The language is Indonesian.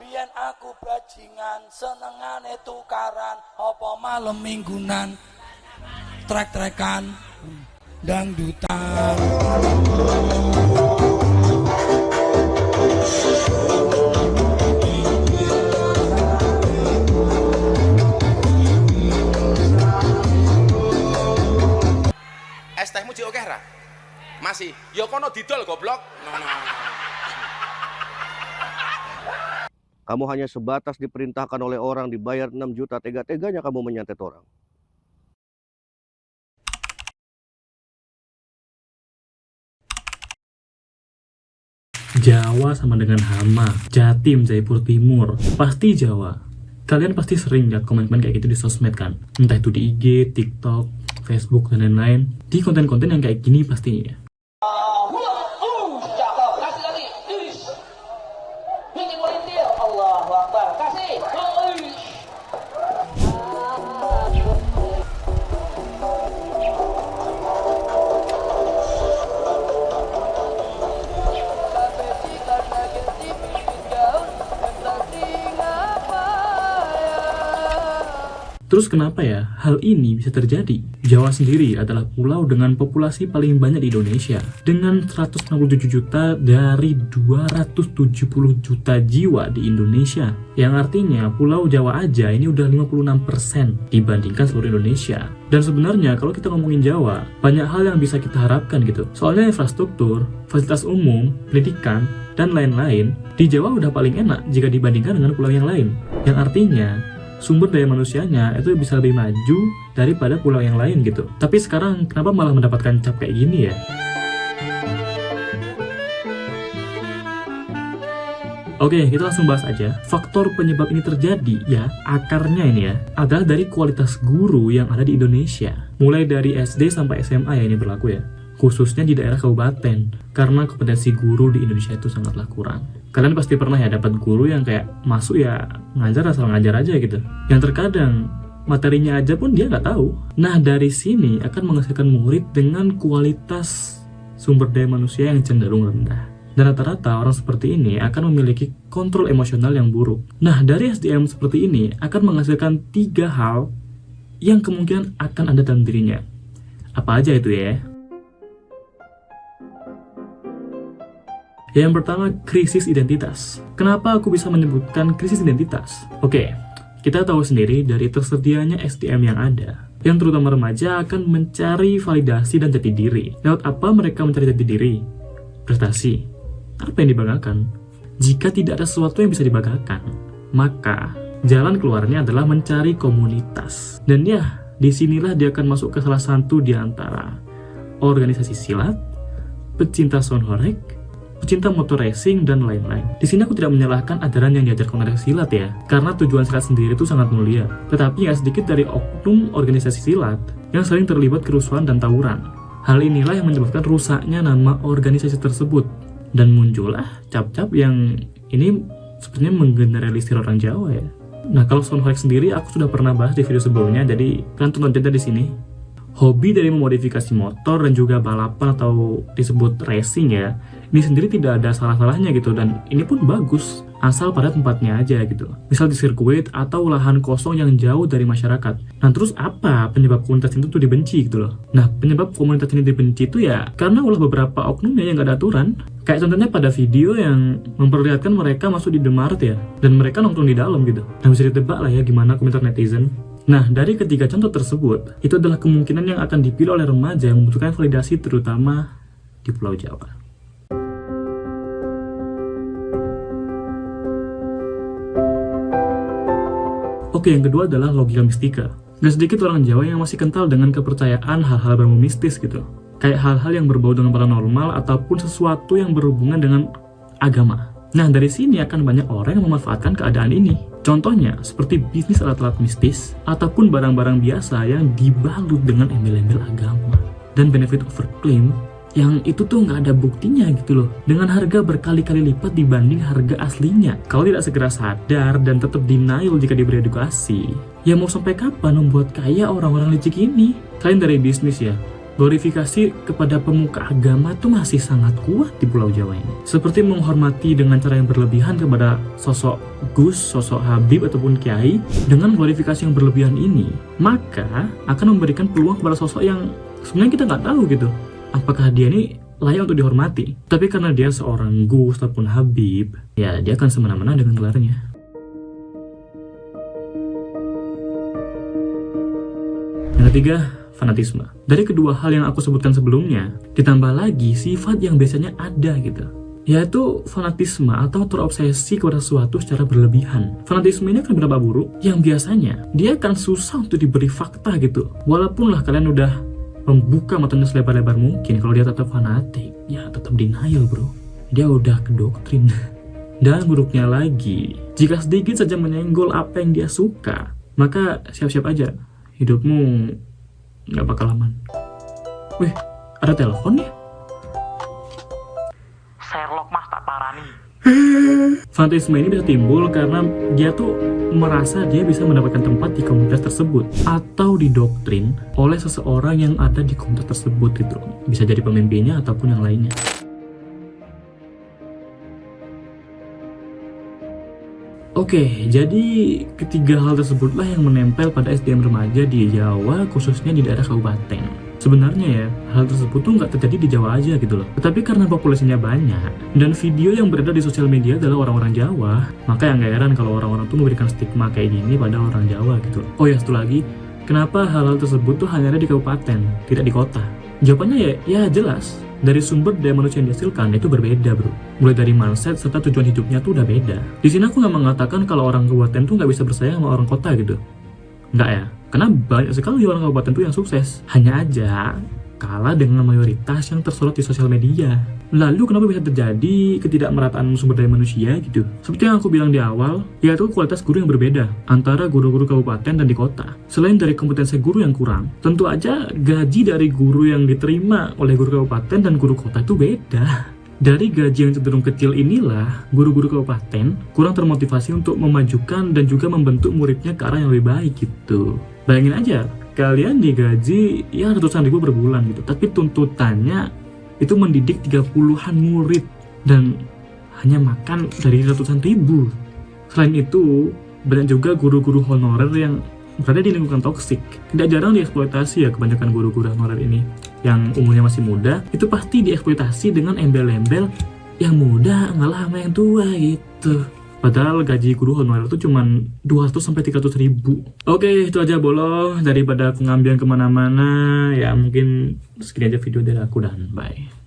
Biyen aku bajingan, senengane tukaran, apa malam minggunan, trek-trekan, dangdutan. Es tehmu cik oke ra? Masih? Ya kono didol goblok. Kamu hanya sebatas diperintahkan oleh orang dibayar 6 juta, tega-teganya kamu menyantet orang. Jawa sama dengan hama, Jatim, Jaipur Timur, pasti Jawa. Kalian pasti sering lihat komen-komen kayak gitu di sosmed kan? Entah itu di IG, TikTok, Facebook, dan lain-lain. Di konten-konten yang kayak gini pastinya. Terus kenapa ya hal ini bisa terjadi? Jawa sendiri adalah pulau dengan populasi paling banyak di Indonesia dengan 167 juta dari 270 juta jiwa di Indonesia. Yang artinya pulau Jawa aja ini udah 56% dibandingkan seluruh Indonesia. Dan sebenarnya kalau kita ngomongin Jawa, banyak hal yang bisa kita harapkan gitu. Soalnya infrastruktur, fasilitas umum, pendidikan, dan lain-lain di Jawa udah paling enak jika dibandingkan dengan pulau yang lain. Yang artinya sumber daya manusianya itu bisa lebih maju daripada pulau yang lain gitu. Tapi sekarang kenapa malah mendapatkan cap kayak gini ya? Oke, kita langsung bahas aja. Faktor penyebab ini terjadi ya, akarnya ini ya, adalah dari kualitas guru yang ada di Indonesia. Mulai dari SD sampai SMA ya ini berlaku ya. Khususnya di daerah kabupaten, karena kompetensi guru di Indonesia itu sangatlah kurang. Kalian pasti pernah ya dapat guru yang kayak masuk ya ngajar asal ngajar aja gitu, yang terkadang materinya aja pun dia nggak tahu. Nah dari sini akan menghasilkan murid dengan kualitas sumber daya manusia yang cenderung rendah. Dan rata-rata orang seperti ini akan memiliki kontrol emosional yang buruk. Nah dari SDM seperti ini akan menghasilkan 3 hal yang kemungkinan akan ada dalam dirinya. Apa aja itu ya? Yang pertama, krisis identitas. Kenapa aku bisa menyebutkan krisis identitas? Oke, kita tahu sendiri dari tersedianya SDM yang ada, yang terutama remaja akan mencari validasi dan jati diri. Lewat apa mereka mencari jati diri? Prestasi. Apa yang dibanggakan? Jika tidak ada sesuatu yang bisa dibanggakan, maka jalan keluarnya adalah mencari komunitas. Dan ya, disinilah dia akan masuk ke salah satu di antara organisasi silat, pecinta sound horeg, pecinta motor racing, dan lain-lain. Di sini aku tidak menyalahkan ajaran yang diajarkan oleh silat ya, karena tujuan silat sendiri itu sangat mulia. Tetapi nggak sedikit dari oknum organisasi silat yang sering terlibat kerusuhan dan tawuran. Hal inilah yang menyebabkan rusaknya nama organisasi tersebut, dan muncullah cap-cap yang ini sebenarnya menggeneralisir orang Jawa ya. Nah kalau sound horeg sendiri aku sudah pernah bahas di video sebelumnya, jadi kalian tonton aja di sini. Hobi dari memodifikasi motor dan juga balapan atau disebut racing ya, ini sendiri tidak ada salah-salahnya gitu, dan ini pun bagus asal pada tempatnya aja gitu. Misal di sirkuit atau lahan kosong yang jauh dari masyarakat. Nah terus apa penyebab komunitas itu tuh dibenci gitu loh? Nah penyebab komunitas ini dibenci itu ya karena ulah beberapa oknumnya yang gak ada aturan. Kayak contohnya pada video yang memperlihatkan mereka masuk di Indomaret ya, dan mereka nongkrong di dalam gitu. Nah bisa ditebak lah ya gimana komentar netizen. Nah, dari ketiga contoh tersebut, itu adalah kemungkinan yang akan dipilih oleh remaja yang membutuhkan validasi terutama di Pulau Jawa. Oke, yang kedua adalah logika mistika. Gak sedikit orang Jawa yang masih kental dengan kepercayaan hal-hal berbau mistis gitu. Kayak hal-hal yang berbau dengan paranormal ataupun sesuatu yang berhubungan dengan agama. Nah, dari sini akan banyak orang yang memanfaatkan keadaan ini. Contohnya, seperti bisnis alat-alat mistis, ataupun barang-barang biasa yang dibalut dengan embel-embel agama. Dan benefit over claim, yang itu tuh nggak ada buktinya gitu loh. Dengan harga berkali-kali lipat dibanding harga aslinya. Kalau tidak segera sadar dan tetap denial jika diberi edukasi, ya mau sampai kapan membuat kaya orang-orang licik ini? Selain dari bisnis ya, glorifikasi kepada pemuka agama tuh masih sangat kuat di Pulau Jawa ini. Seperti menghormati dengan cara yang berlebihan kepada sosok Gus, sosok Habib ataupun Kiai. Dengan glorifikasi yang berlebihan ini, maka akan memberikan peluang kepada sosok yang sebenarnya kita nggak tahu gitu, apakah dia ini layak untuk dihormati. Tapi karena dia seorang Gus ataupun Habib, ya dia akan semena-mena dengan gelarnya. Yang ketiga, fanatisme. Dari kedua hal yang aku sebutkan sebelumnya, ditambah lagi sifat yang biasanya ada gitu, yaitu fanatisme atau terobsesi kepada sesuatu secara berlebihan. Fanatisme ini akan berdampak buruk yang biasanya dia akan susah untuk diberi fakta gitu. Walaupun lah kalian udah membuka matanya selebar-lebar mungkin, kalau dia tetap fanatik, ya tetap denial bro. Dia udah ke doktrin. Dan buruknya lagi, jika sedikit saja menyenggol apa yang dia suka, maka siap-siap aja, hidupmu nggak bakal aman. Wih, ada telepon ya? Sherlock mas tak parani. Fanatisme ini bisa timbul karena dia tuh merasa dia bisa mendapatkan tempat di komunitas tersebut atau didoktrin oleh seseorang yang ada di komunitas tersebut gitu. Bisa jadi pemimpinnya ataupun yang lainnya. Oke, jadi ketiga hal tersebutlah yang menempel pada SDM remaja di Jawa, khususnya di daerah kabupaten. Sebenarnya ya, hal tersebut tuh nggak terjadi di Jawa aja gitu loh. Tetapi karena populasinya banyak, dan video yang beredar di sosial media adalah orang-orang Jawa, maka yang gak heran kalau orang-orang tuh memberikan stigma kayak gini pada orang Jawa gitu loh. Oh ya, satu lagi, kenapa hal-hal tersebut tuh hanya ada di kabupaten, tidak di kota? Jawabannya ya jelas. Dari sumber daya manusia yang dihasilkan itu berbeda bro. Mulai dari mindset serta tujuan hidupnya tuh udah beda. Di sini aku nggak mengatakan kalau orang kabupaten tuh nggak bisa bersaing sama orang kota gitu. Nggak ya. Karena banyak sekali orang kabupaten tuh yang sukses. Hanya aja kalah dengan mayoritas yang tersorot di sosial media. Lalu kenapa bisa terjadi ketidakmerataan sumber daya manusia gitu? Seperti yang aku bilang di awal, yaitu kualitas guru yang berbeda antara guru-guru kabupaten dan di kota. Selain dari kompetensi guru yang kurang, tentu aja gaji dari guru yang diterima oleh guru kabupaten dan guru kota itu beda. Dari gaji yang cenderung kecil inilah, guru-guru kabupaten kurang termotivasi untuk memajukan dan juga membentuk muridnya ke arah yang lebih baik gitu. Bayangin aja, kalian digaji ya ratusan ribu per bulan gitu, tapi tuntutannya itu mendidik 30-an murid dan hanya makan dari ratusan ribu. Selain itu, banyak juga guru-guru honorer yang berada di lingkungan toksik. Tidak jarang dieksploitasi ya kebanyakan guru-guru honorer ini. Yang umurnya masih muda, itu pasti dieksploitasi dengan embel-embel yang muda ngalah sama yang tua gitu. Padahal gaji guru honorer itu cuma 200-300 ribu. Oke, itu aja bolo. Daripada aku ngambil kemana-mana, ya mungkin segini aja video dari aku dan bye.